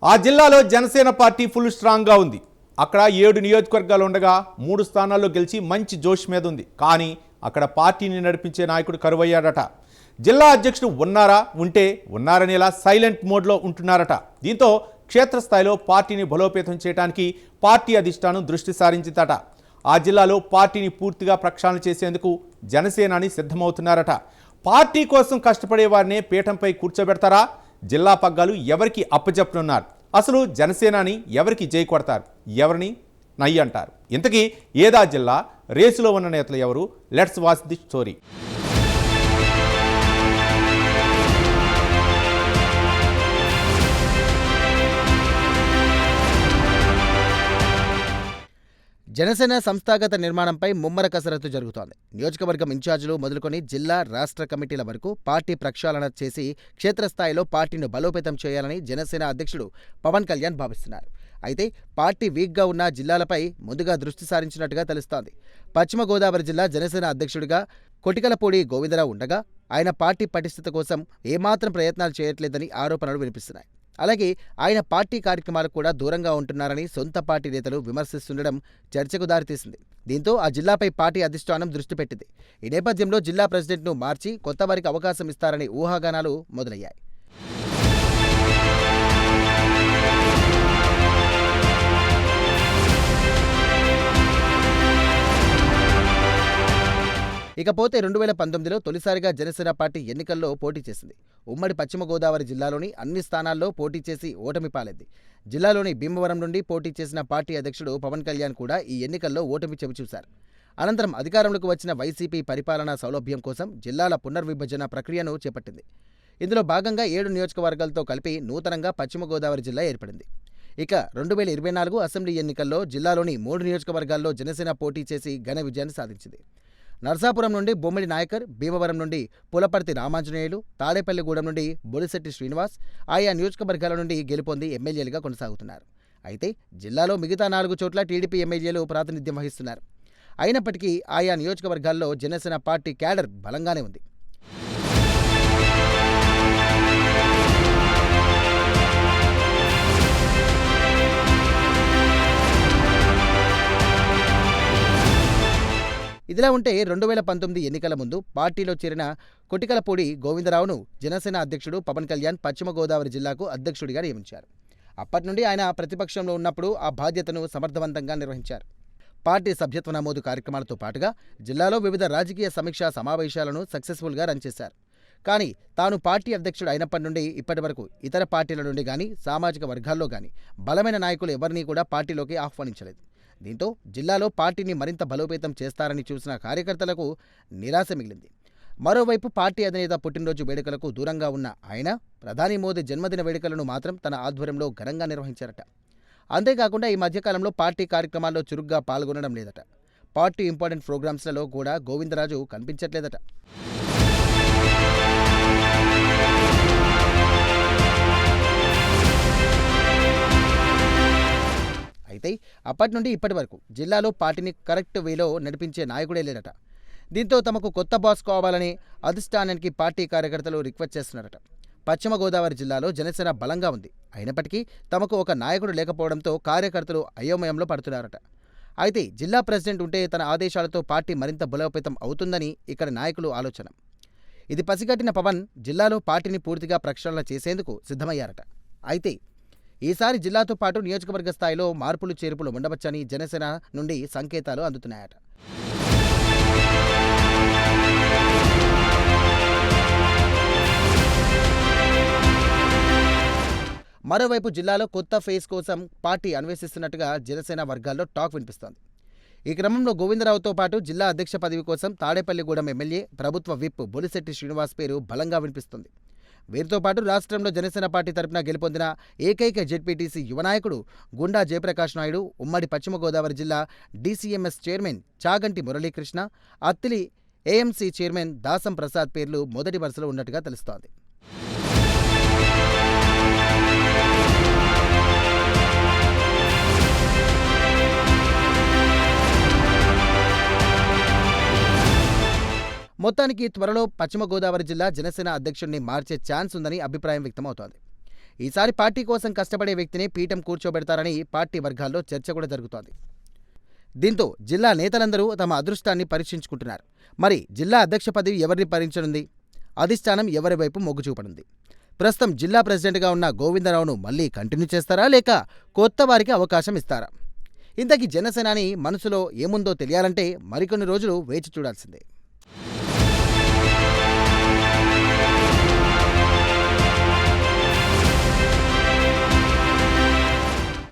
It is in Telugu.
ఆ జిల్లాలో జనసేన పార్టీ ఫుల్ స్ట్రాంగ్గా ఉంది. అక్కడ 7 నియోజకవర్గాలు ఉండగా 3 స్థానాల్లో గెలిచి మంచి జోష్ మీద ఉంది. కానీ అక్కడ పార్టీని నడిపించే నాయకుడు కరువయ్యాడట. జిల్లా అధ్యక్షుడు ఉన్నారనేలా సైలెంట్ మోడ్లో ఉంటున్నారట. దీంతో క్షేత్రస్థాయిలో పార్టీని బలోపేతం చేయడానికి పార్టీ అధిష్టానం దృష్టి సారించిందట. ఆ జిల్లాలో పార్టీని పూర్తిగా ప్రక్షాళన చేసేందుకు జనసేనాని సిద్ధమవుతున్నారట. పార్టీ కోసం కష్టపడే వారినే పీఠంపై కూర్చోబెడతారా? జిల్లా పగ్గాలు ఎవరికి అప్పచెప్పనున్నారు? అసలు జనసేనాని ఎవరికి జై కొడతారు, ఎవరిని నై అంటారు? ఇంతకీ ఏదా జిల్లా, రేసులో ఉన్న నేతలు ఎవరు? Let's watch the story. Janasena సంస్థాగత నిర్మాణంపై ముమ్మర కసరత్తు జరుగుతోంది. నియోజకవర్గం ఇన్ఛార్జీలు మొదలుకొని జిల్లా, రాష్ట్ర కమిటీల వరకు పార్టీ ప్రక్షాళన చేసి క్షేత్రస్థాయిలో పార్టీని బలోపేతం చేయాలని జనసేన అధ్యక్షుడు పవన్ కళ్యాణ్ భావిస్తున్నారు. అయితే పార్టీ వీక్గా ఉన్న జిల్లాలపై ముందుగా దృష్టి సారించినట్టుగా తెలుస్తోంది. పశ్చిమ గోదావరి జిల్లా జనసేన అధ్యక్షుడిగా కొటికలపూడి గోవిందరావు ఉండగా ఆయన పార్టీ పటిష్టత కోసం ఏమాత్రం ప్రయత్నాలు చేయట్లేదని ఆరోపణలు వినిపిస్తున్నాయి. అలాగే ఆయన పార్టీ కార్యక్రమాలకు కూడా దూరంగా ఉంటున్నారని సొంత పార్టీ నేతలు విమర్శిస్తుండడం చర్చకు దారితీసింది. దీంతో ఆ జిల్లాపై పార్టీ అధిష్టానం దృష్టి పెట్టింది. ఈ నేపథ్యంలో జిల్లా ప్రెసిడెంట్ను మార్చి కొత్త వారికి అవకాశం ఇస్తారని ఊహాగానాలు మొదలయ్యాయి. ఇకపోతే 2019లో తొలిసారిగా జనసేన పార్టీ ఎన్నికల్లో పోటీ చేసింది. ఉమ్మడి పశ్చిమ గోదావరి జిల్లాలోని అన్ని స్థానాల్లో పోటీ చేసి ఓటమి పాలైంది. జిల్లాలోని భీమవరం నుండి పోటీ చేసిన పార్టీ అధ్యక్షుడు పవన్ కళ్యాణ్ కూడా ఈ ఎన్నికల్లో ఓటమి చవిచూశారు. అనంతరం అధికారంలోకి వచ్చిన వైసీపీ పరిపాలనా సౌలభ్యం కోసం జిల్లాల పునర్విభజన ప్రక్రియను చేపట్టింది. ఇందులో భాగంగా 7 నియోజకవర్గాలతో కలిపి నూతనంగా పశ్చిమ గోదావరి జిల్లా ఏర్పడింది. ఇక 2024 అసెంబ్లీ ఎన్నికల్లో జిల్లాలోని 3 నియోజకవర్గాల్లో జనసేన పోటీ చేసి ఘన విజయాన్ని సాధించింది. నర్సాపురం నుండి బొమ్మిడి నాయకర్, భీమవరం నుండి పులపర్తి రామాంజనేయులు, తాడేపల్లిగూడెం నుండి బొలిశెట్టి శ్రీనివాస్ ఆయా నియోజకవర్గాల నుండి గెలుపొంది ఎమ్మెల్యేలుగా కొనసాగుతున్నారు. అయితే జిల్లాలో మిగతా 4 చోట్ల టీడీపీ ఎమ్మెల్యేలు ప్రాతినిధ్యం వహిస్తున్నారు. అయినప్పటికీ ఆయా నియోజకవర్గాల్లో జనసేన పార్టీ క్యాడర్ బలంగానే ఉంది. ఇదిలా ఉంటే 2019 ఎన్నికల ముందు పార్టీలో చేరిన కొటికలపూడి గోవిందరావును జనసేన అధ్యక్షుడు పవన్ కళ్యాణ్ పశ్చిమ గోదావరి జిల్లాకు అధ్యక్షుడిగా నియమించారు. అప్పటి నుండి ఆయన ప్రతిపక్షంలో ఉన్నప్పుడు ఆ బాధ్యతను సమర్థవంతంగా నిర్వహించారు. పార్టీ సభ్యత్వ నమోదు కార్యక్రమాలతో పాటుగా జిల్లాలో వివిధ రాజకీయ సమీక్షా సమావేశాలను సక్సెస్ఫుల్గా రన్ చేశారు. కానీ తాను పార్టీ అధ్యక్షుడు అయినప్పటి నుండి ఇప్పటి వరకు ఇతర పార్టీల నుండి కానీ సామాజిక వర్గాల్లో కానీ బలమైన నాయకులు ఎవరినీ కూడా పార్టీలోకి ఆహ్వానించలేదు. దీంతో జిల్లాలో పార్టీని మరింత బలోపేతం చేస్తారని చూసిన కార్యకర్తలకు నిరాశ మిగిలింది. మరోవైపు పార్టీ అధినేత పుట్టినరోజు వేడుకలకు దూరంగా ఉన్న ఆయన ప్రధాని మోదీ జన్మదిన వేడుకలను మాత్రం తన ఆధ్వర్యంలో ఘనంగా నిర్వహించారట. అంతేకాకుండా ఈ మధ్యకాలంలో పార్టీ కార్యక్రమాల్లో చురుగ్గా పాల్గొనడం లేదట. పార్టీ ఇంపార్టెంట్ ప్రోగ్రామ్స్లలో కూడా గోవిందరాజు కనిపించట్లేదట. అయితే అప్పటి నుండి ఇప్పటి వరకు జిల్లాలో పార్టీని కరెక్ట్ వేలో నడిపించే నాయకుడే లేడట. దీంతో తమకు కొత్త బాస్ కావాలని అధిష్టానానికి పార్టీ కార్యకర్తలు రిక్వెస్ట్ చేస్తున్నారట. పశ్చిమ గోదావరి జిల్లాలో జనసేన బలంగా ఉంది. అయినప్పటికీ తమకు ఒక నాయకుడు లేకపోవడంతో కార్యకర్తలు అయోమయంలో పడుతున్నారట. అయితే జిల్లా ప్రెసిడెంట్ ఉంటే తన ఆదేశాలతో పార్టీ మరింత బలోపేతం అవుతుందని ఇక్కడ నాయకులు ఆలోచన. ఇది పసిగట్టిన పవన్ జిల్లాలో పార్టీని పూర్తిగా ప్రక్షాళన చేసేందుకు సిద్ధమయ్యారట. అయితే ఈసారి జిల్లాతో పాటు నియోజకవర్గ స్థాయిలో మార్పులు చేర్పులు ఉండవచ్చని జనసేన నుండి సంకేతాలు అందుతున్నాయట. మరోవైపు జిల్లాలో కొత్త ఫేజ్ కోసం పార్టీ అన్వేషిస్తున్నట్టుగా జనసేన వర్గాల్లో టాక్ వినిపిస్తోంది. ఈ క్రమంలో గోవిందరావుతో పాటు జిల్లా అధ్యక్ష పదవి కోసం తాడేపల్లిగూడెం ఎమ్మెల్యే, ప్రభుత్వ విప్ బొలిశెట్టి శ్రీనివాస్ పేరు బలంగా వినిపిస్తుంది. వీరితో పాటు రాష్ట్రంలో జనసేన పార్టీ తరపున గెలుపొందిన ఏకైక జెడ్పీటీసీ యువ నాయకుడు గుండా జయప్రకాష్ నాయుడు, ఉమ్మడి పశ్చిమ గోదావరి జిల్లా DCMS chairman Chaganti Muralikrishna, Attili AMC chairman Dasam Prasad పేర్లు మొదటి వరుసలో ఉన్నట్టుగా తెలుస్తోంది. మొత్తానికి త్వరలో పశ్చిమ గోదావరి జిల్లా జనసేన అధ్యక్షుడిని మార్చే ఛాన్స్ ఉందని అభిప్రాయం వ్యక్తమవుతోంది. ఈసారి పార్టీ కోసం కష్టపడే వ్యక్తిని పీఠం కూర్చోబెడతారని పార్టీ వర్గాల్లో చర్చ కూడా జరుగుతోంది. దీంతో జిల్లా నేతలందరూ తమ అదృష్టాన్ని పరీక్షించుకుంటున్నారు. మరి జిల్లా అధ్యక్ష పదవి ఎవరిని భరించనుంది? అధిష్టానం ఎవరి వైపు మొగ్గు చూపనుంది? ప్రస్తుతం జిల్లా ప్రెసిడెంట్గా ఉన్న గోవిందరావును మళ్ళీ కంటిన్యూ చేస్తారా, లేక కొత్త వారికి అవకాశం ఇస్తారా? ఇంతకీ జనసేనాని మనసులో ఏముందో తెలియాలంటే మరికొన్ని రోజులు వేచి చూడాల్సిందే.